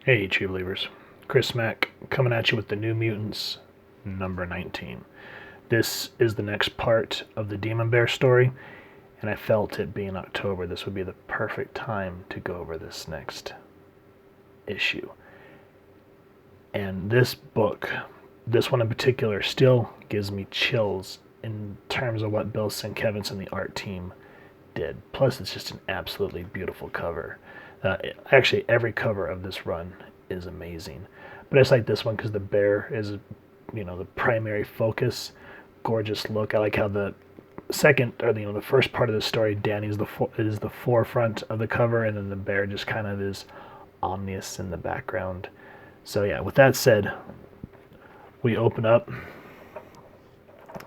Hey, True Believers. Chris Mack coming at you with the New Mutants, number 19. This is the next part of the Demon Bear story, and I felt it being October, this would be the perfect time to go over this next issue. And this book, this one in particular, still gives me chills in terms of what Bill Sienkiewicz and the art team did. Plus, it's just an absolutely beautiful cover. Actually, every cover of this run is amazing, but I just like this one because the bear is, the primary focus. Gorgeous look. I like how the second, or the first part of the story, Danny's is the forefront of the cover, and then the bear just kind of is ominous in the background. So yeah, with that said, we open up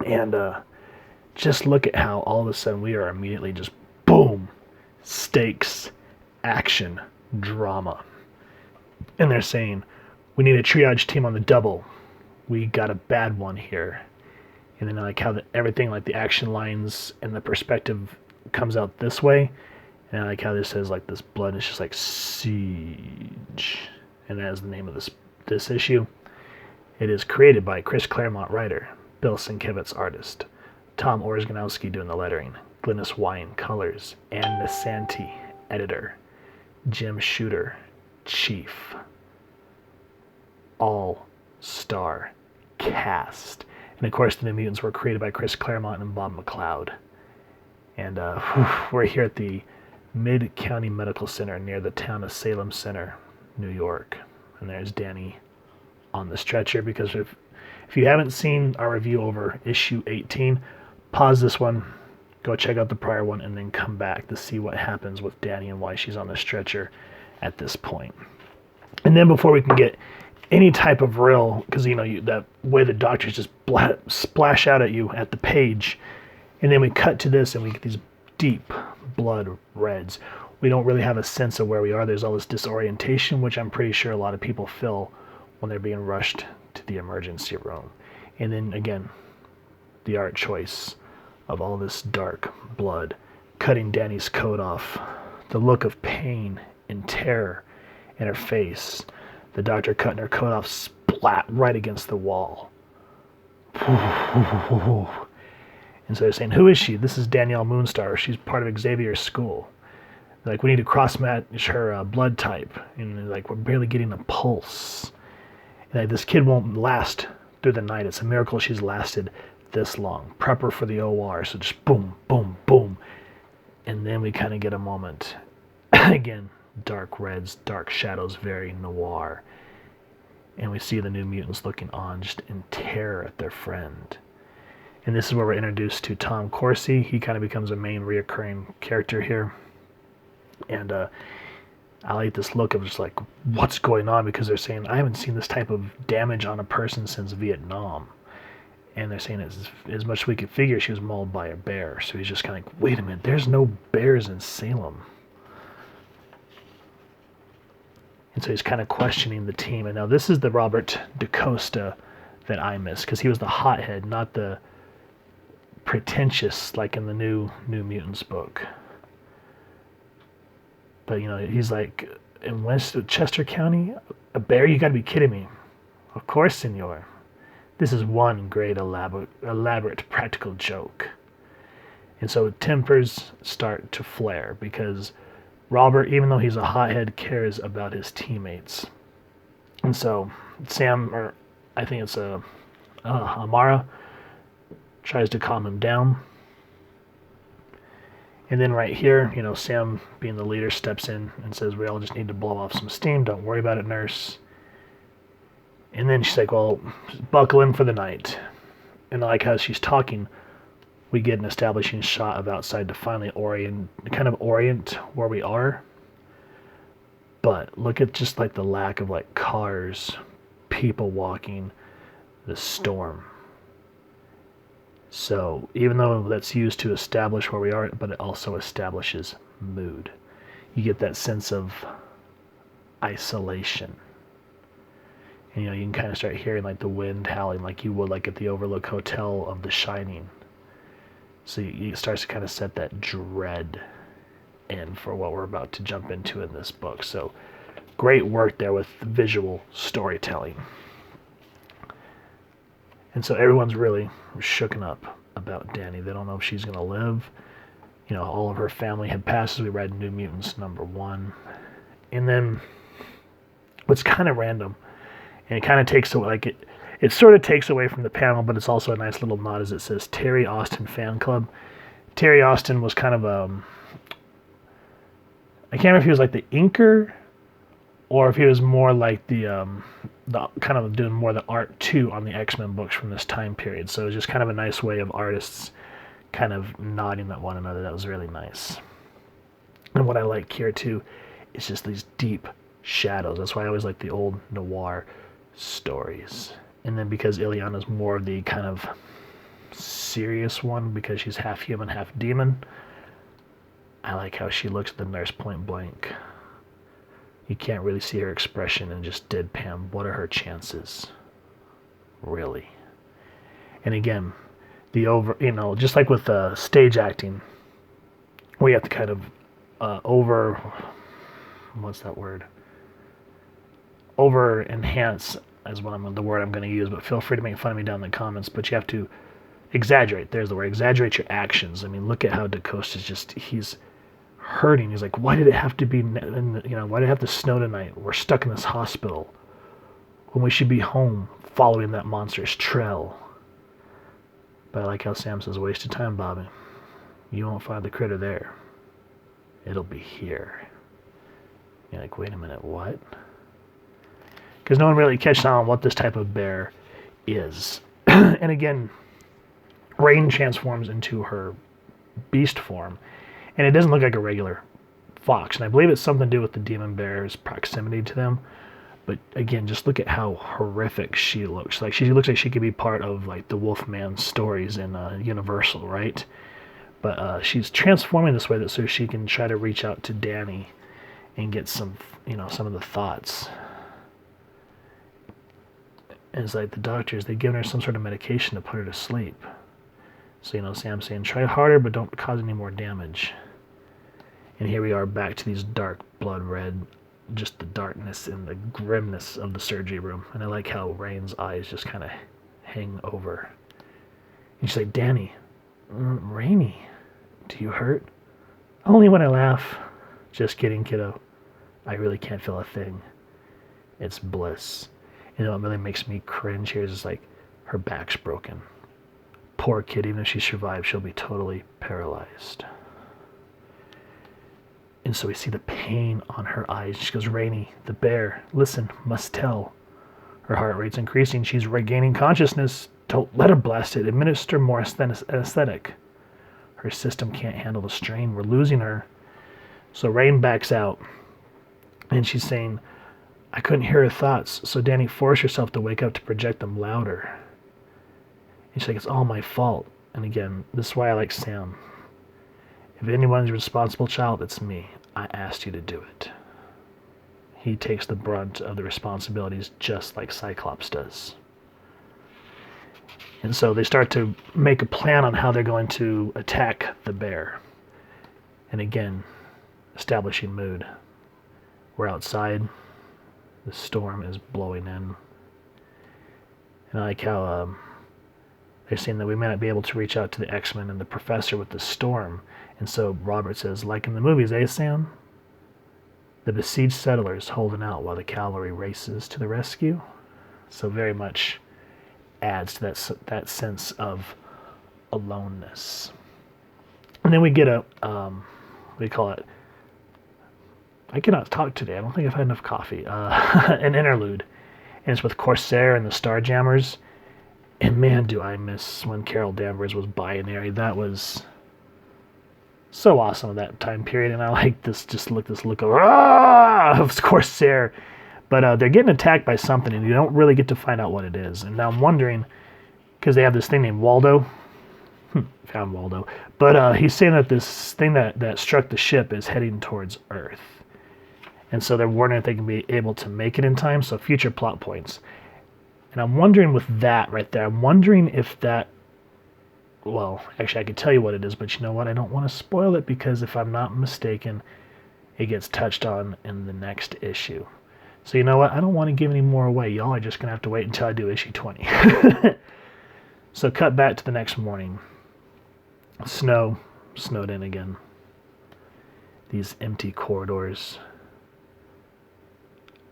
and just look at how all of a sudden we are immediately just boom, stakes, action, drama. And they're saying, we need a triage team on the double. We got a bad one here. And then I like how everything, like the action lines and the perspective comes out this way. And I like how this says like this blood is just like siege. And that is the name of this issue. It is created by Chris Claremont, writer, Bill Sienkiewicz, artist, Tom Orzganowski doing the lettering, Glynis Wine, colors, Ann Nisanti, editor, Jim Shooter, chief. All-star cast. And of course, the New Mutants were created by Chris Claremont and Bob McLeod. And we're here at the Mid-County Medical Center near the town of Salem Center, New York. And there's Danny on the stretcher, because if you haven't seen our review over issue 18, pause this one, go check out the prior one, and then come back to see what happens with Danny and why she's on the stretcher at this point. And then before we can get any type of real, because that way the doctors just splash out at you at the page, and then we cut to this and we get these deep blood reds. We don't really have a sense of where we are. There's all this disorientation, which I'm pretty sure a lot of people feel when they're being rushed to the emergency room. And then again, the art choice of all this dark blood, cutting Danny's coat off, the look of pain and terror in her face, the doctor cutting her coat off, splat right against the wall. And so they're saying, who is she? This is Danielle Moonstar. She's part of Xavier's school. They're like, we need to cross-match her blood type. And like, we're barely getting a pulse. And like, this kid won't last through the night. It's a miracle she's lasted this long. Prep her for the OR. So just boom, boom, boom. And then we kind of get a moment. Again, dark reds, dark shadows, very noir. And we see the New Mutants looking on just in terror at their friend. And this is where we're introduced to Tom Corsi. He kind of becomes a main reoccurring character here. And I like this look of just like, what's going on? Because they're saying, I haven't seen this type of damage on a person since Vietnam. And they're saying, as much as we could figure, she was mauled by a bear. So he's just kind of like, wait a minute, there's no bears in Salem. And so he's kind of questioning the team. And now this is the Robert DaCosta that I miss, because he was the hothead, not the pretentious like in the New Mutants book. But he's like, in Westchester County, a bear? You gotta be kidding me. Of course, senor. This is one great elaborate practical joke. And so tempers start to flare because Robert, even though he's a hothead, cares about his teammates. And so Sam, or I think it's Amara, tries to calm him down. And then right here, Sam, being the leader, steps in and says, we all just need to blow off some steam. Don't worry about it, nurse. And then she's like, well, buckle in for the night. And like how she's talking, we get an establishing shot of outside to finally orient where we are. But look at just like the lack of like cars, people walking, the storm. So even though that's used to establish where we are, but it also establishes mood. You get that sense of isolation. And you can kind of start hearing like the wind howling like you would like at the Overlook Hotel of The Shining. So it starts to kind of set that dread in for what we're about to jump into in this book. So great work there with visual storytelling. And so everyone's really shooken up about Dani. They don't know if she's going to live. You know, all of her family had passed as we read New Mutants #1. And then what's kind of random, and it kind of takes away, like it sort of takes away from the panel, but it's also a nice little nod as it says Terry Austin Fan Club. Terry Austin was kind of I can't remember if he was like the inker or if he was more like the kind of doing more the art too on the X-Men books from this time period. So it was just kind of a nice way of artists kind of nodding at one another. That was really nice. And what I like here too is just these deep shadows. That's why I always like the old noir stories. And then because Ileana's more of the kind of serious one because she's half human, half demon, I like how she looks at the nurse point blank. You can't really see her expression and just deadpan. What are her chances? Really? And again, just like with stage acting, where you have to kind of what's that word? Over enhance is the word I'm going to use, but feel free to make fun of me down in the comments, but you have to exaggerate. There's the word. Exaggerate your actions. I mean, look at how DaCosta's he's hurting. He's like, why did it have to be, why did it have to snow tonight? We're stuck in this hospital when we should be home following that monstrous trail. But I like how Sam says, waste of time, Bobby. You won't find the critter there. It'll be here. You're like, wait a minute, what? Because no one really catches on what this type of bear is. And again, Rain transforms into her beast form, and it doesn't look like a regular fox. And I believe it's something to do with the demon bear's proximity to them. But again, just look at how horrific she looks. Like she looks like she could be part of like the Wolfman stories in Universal, right? But she's transforming this way that so she can try to reach out to Dani and get some of the thoughts. And it's like the doctors, they've given her some sort of medication to put her to sleep. So, Sam's saying, try harder, but don't cause any more damage. And here we are back to these dark blood red, just the darkness and the grimness of the surgery room. And I like how Rain's eyes just kind of hang over. And she's like, Dani, Rainy, do you hurt? Only when I laugh. Just kidding, kiddo. I really can't feel a thing. It's bliss. What really makes me cringe here is just like her back's broken. Poor kid, even if she survives, she'll be totally paralyzed. And so we see the pain on her eyes. She goes, Rainy, the bear, listen, must tell. Her heart rate's increasing. She's regaining consciousness. Don't let her blast it. Administer more anesthetic. Her system can't handle the strain. We're losing her. So Rain backs out. And she's saying, I couldn't hear her thoughts. So Dani, force yourself to wake up to project them louder. And she's like, it's all my fault. And again, this is why I like Sam. If anyone's a responsible child, it's me. I asked you to do it. He takes the brunt of the responsibilities just like Cyclops does. And so they start to make a plan on how they're going to attack the bear. And again, establishing mood. We're outside. The storm is blowing in. And I like how they're saying that we may not be able to reach out to the X-Men and the Professor with the storm. And so Robert says, like in the movies, eh, Sam? The besieged settlers holding out while the cavalry races to the rescue. So very much adds to that sense of aloneness. And then we get we call it, I cannot talk today. I don't think I've had enough coffee. An interlude. And it's with Corsair and the Starjammers. And man, do I miss when Carol Danvers was binary. That was so awesome at that time period. And I like this look of Corsair. But they're getting attacked by something, and you don't really get to find out what it is. And now I'm wondering, because they have this thing named Waldo. Found Waldo. But he's saying that this thing that struck the ship is heading towards Earth. And so they're wondering if they can be able to make it in time. So future plot points. And I'm wondering with that right there, I'm wondering if that, well, actually I could tell you what it is, but you know what? I don't want to spoil it because if I'm not mistaken, it gets touched on in the next issue. So you know what? I don't want to give any more away. Y'all are just going to have to wait until I do issue 20. So cut back to the next morning. Snowed in again. These empty corridors.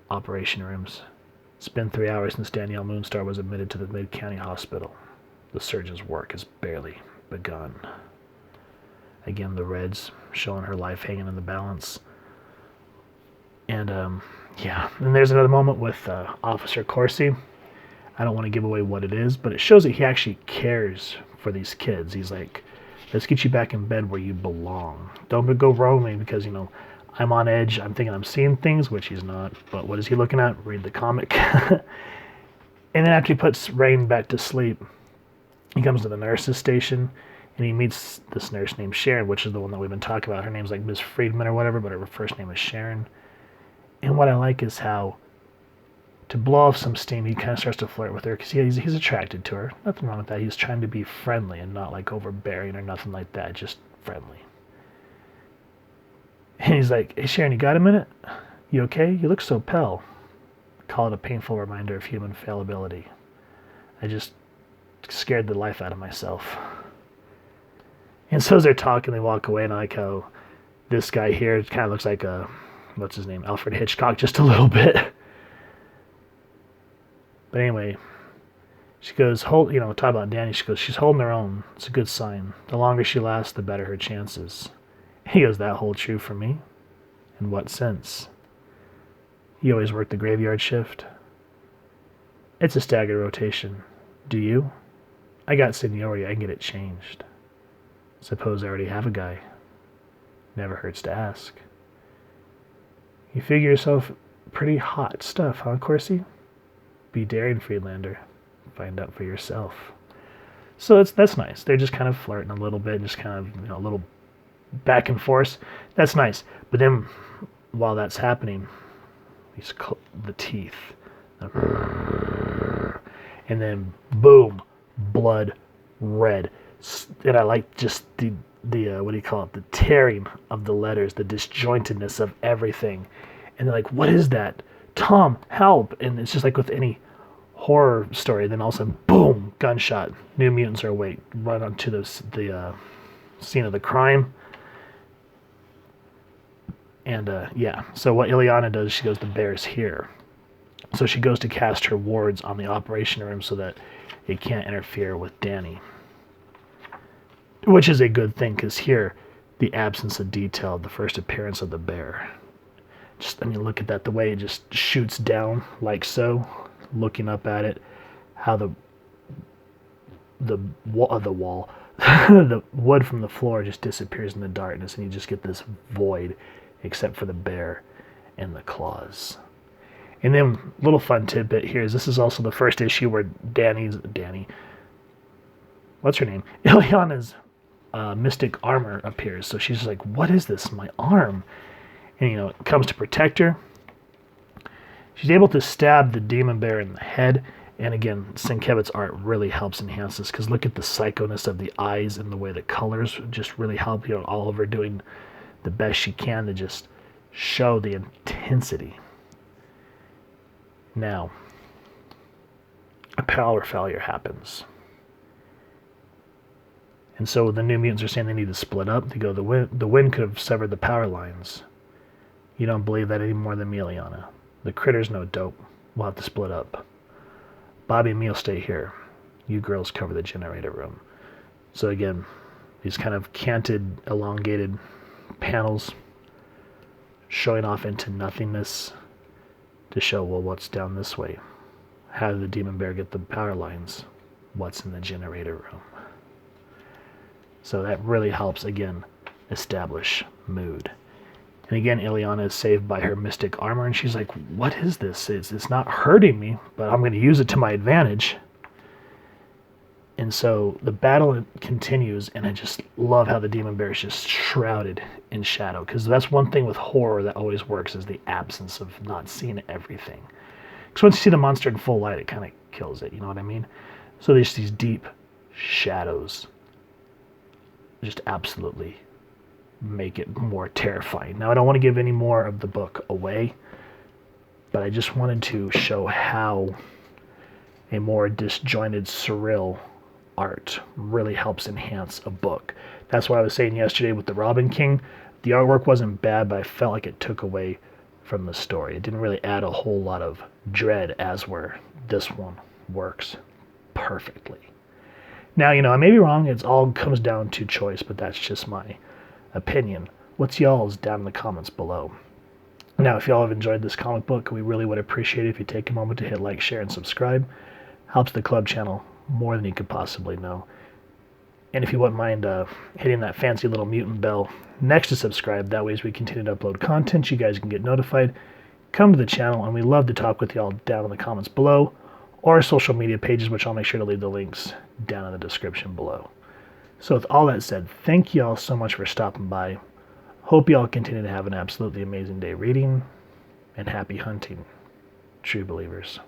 Operation rooms. It's been 3 hours since Danielle Moonstar was admitted to the Mid-County Hospital. The surgeon's work has barely begun. Again, the reds showing her life hanging in the balance. And, yeah. And there's another moment with Officer Corsi. I don't want to give away what it is, but it shows that he actually cares for these kids. He's like, let's get you back in bed where you belong. Don't go roaming because, you know, I'm on edge. I'm thinking I'm seeing things, which he's not. But what is he looking at? Read the comic. And then after he puts Rain back to sleep, he comes to the nurse's station, and he meets this nurse named Sharon, which is the one that we've been talking about. Her name's like Miss Friedman or whatever, but her first name is Sharon. And what I like is how, to blow off some steam, he kind of starts to flirt with her because he's attracted to her. Nothing wrong with that. He's trying to be friendly and not like overbearing or nothing like that, just friendly. And he's like, hey, Sharon, you got a minute? You okay? You look so pale. I call it a painful reminder of human fallibility. I just scared the life out of myself. And so as they're talking, they walk away, and I like how this guy here kind of looks like a, what's his name, Alfred Hitchcock, just a little bit. But anyway, she goes, talk about Danny. She goes, she's holding her own. It's a good sign. The longer she lasts, the better her chances. He goes, that hold true for me? In what sense? You always work the graveyard shift? It's a staggered rotation. Do you? I got seniority. I can get it changed. Suppose I already have a guy. Never hurts to ask. You figure yourself pretty hot stuff, huh, Corsi? Be daring, Friedlander. Find out for yourself. So that's nice. They're just kind of flirting a little bit, just kind of, a little back and forth. That's nice. But then, while that's happening, the teeth. And then, boom, blood red. And I like just the what do you call it? The tearing of the letters, the disjointedness of everything. And they're like, what is that? Tom, help. And it's just like with any horror story. Then all of a sudden, boom, gunshot. New Mutants are awake. Run onto the scene of the crime. And, yeah. So what Ileana does, she goes, the bear's here. So she goes to cast her wards on the operation room so that it can't interfere with Danny. Which is a good thing, because here, the absence of detail, the first appearance of the bear. Look at that, the way it just shoots down like so, looking up at it, how the wall, the wood from the floor just disappears in the darkness, and you just get this void, except for the bear and the claws. And then, little fun tidbit here is this is also the first issue where what's her name? Ileana's mystic armor appears. So she's like, what is this? My arm. And, it comes to protect her. She's able to stab the demon bear in the head. And again, Sienkiewicz's art really helps enhance this, because look at the psychoness of the eyes and the way the colors just really help. Oliver doing the best she can to just show the intensity. Now, a power failure happens. And so the New Mutants are saying they need to split up. They go, the wind could have severed the power lines. You don't believe that any more than me, Ileana. The critter's no dope. We'll have to split up. Bobby and me will stay here. You girls cover the generator room. So again, these kind of canted, elongated panels showing off into nothingness to show, well, what's down this way? How did the demon bear get the power lines? What's in the generator room? So that really helps, again, establish mood. And again, Ileana is saved by her mystic armor, and she's like, what is this? It's not hurting me, but I'm going to use it to my advantage. And so the battle continues, and I just love how the demon bear is just shrouded in shadow, because that's one thing with horror that always works, is the absence of not seeing everything. Because once you see the monster in full light, it kind of kills it, you know what I mean? So there's these deep shadows just absolutely make it more terrifying. Now, I don't want to give any more of the book away, but I just wanted to show how a more disjointed, surreal art really helps enhance a book. That's what I was saying yesterday with the Robin King. The artwork wasn't bad, but I felt like it took away from the story. It didn't really add a whole lot of dread, as where this one works perfectly. Now, I may be wrong. It all comes down to choice, but that's just my opinion. What's y'all's down in the comments below? Now, if y'all have enjoyed this comic book, we really would appreciate it if you take a moment to hit like, share, and subscribe. Helps the club channel more than you could possibly know. And if you wouldn't mind hitting that fancy little mutant bell next to subscribe, that way as we continue to upload content, you guys can get notified. Come to the channel, and we love to talk with y'all down in the comments below, or our social media pages, which I'll make sure to leave the links down in the description below. So with all that said, thank y'all so much for stopping by. Hope y'all continue to have an absolutely amazing day reading, and happy hunting, true believers.